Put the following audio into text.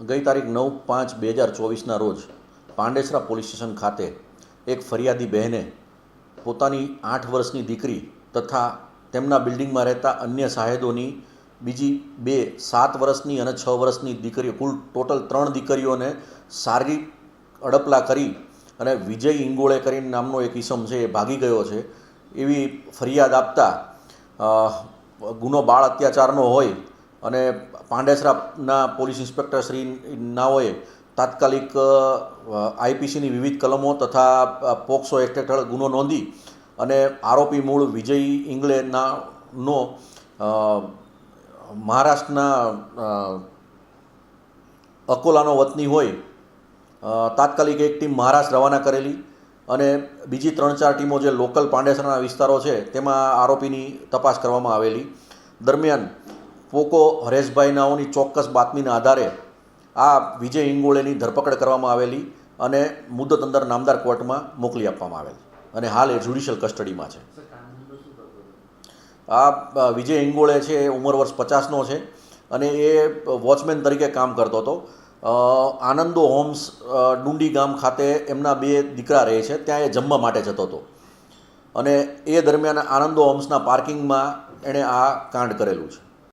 ગઈ તારીખ 9/5/2024ના રોજ પાંડેસરા પોલીસ સ્ટેશન ખાતે એક ફરિયાદી બહેને પોતાની 8 વર્ષની દીકરી તથા તેમના બિલ્ડિંગમાં રહેતા અન્ય સાહેદોની બીજી 2 7 વર્ષની અને 6 વર્ષની દીકરીઓ, કુલ ટોટલ 3 દીકરીઓને શારીરિક અડપલા કરી અને વિજય ઇંગોળે કરીને નામનો એક ઈસમ છે એ ભાગી ગયો છે એવી ફરિયાદ આપતા ગુનો બાળ અત્યાચારનો હોય અને પાંડેસરાના પોલીસ ઇન્સ્પેક્ટર શ્રી નાઓએ તાત્કાલિક આઈપીસીની વિવિધ કલમો તથા પોક્સો એક્ટ હેઠળ ગુનો નોંધી અને આરોપી મૂળ વિજય ઇંગળેનો મહારાષ્ટ્રના અકોલાનો વતની હોય તાત્કાલિક એક ટીમ મહારાષ્ટ્ર રવાના કરેલી અને બીજી 3-4 ટીમો જે લોકલ પાંડેસરાના વિસ્તારો છે તેમાં આરોપીની તપાસ કરવામાં આવેલી. દરમિયાન પોકો હરેશભાઈ નાઓની ચોક્કસ બાતમીના આધારે આ વિજય ઇંગોળેની ધરપકડ કરવામાં આવેલી અને મુદ્દત અંદર નામદાર કોર્ટમાં મોકલી આપવામાં આવેલ અને હાલ એ જ્યુડિશિયલ કસ્ટડીમાં છે. આ વિજય ઇંગોળે છે એ ઉંમર વર્ષ 50નો છે અને એ વોચમેન તરીકે કામ કરતો હતો. આનંદો હોમ્સ ડુંડી ગામ ખાતે એમના 2 દીકરા રહે છે, ત્યાં એ જમવા માટે જતો હતો અને એ દરમિયાન આનંદો હોમ્સના પાર્કિંગમાં એણે આ કાંડ કરેલું છે.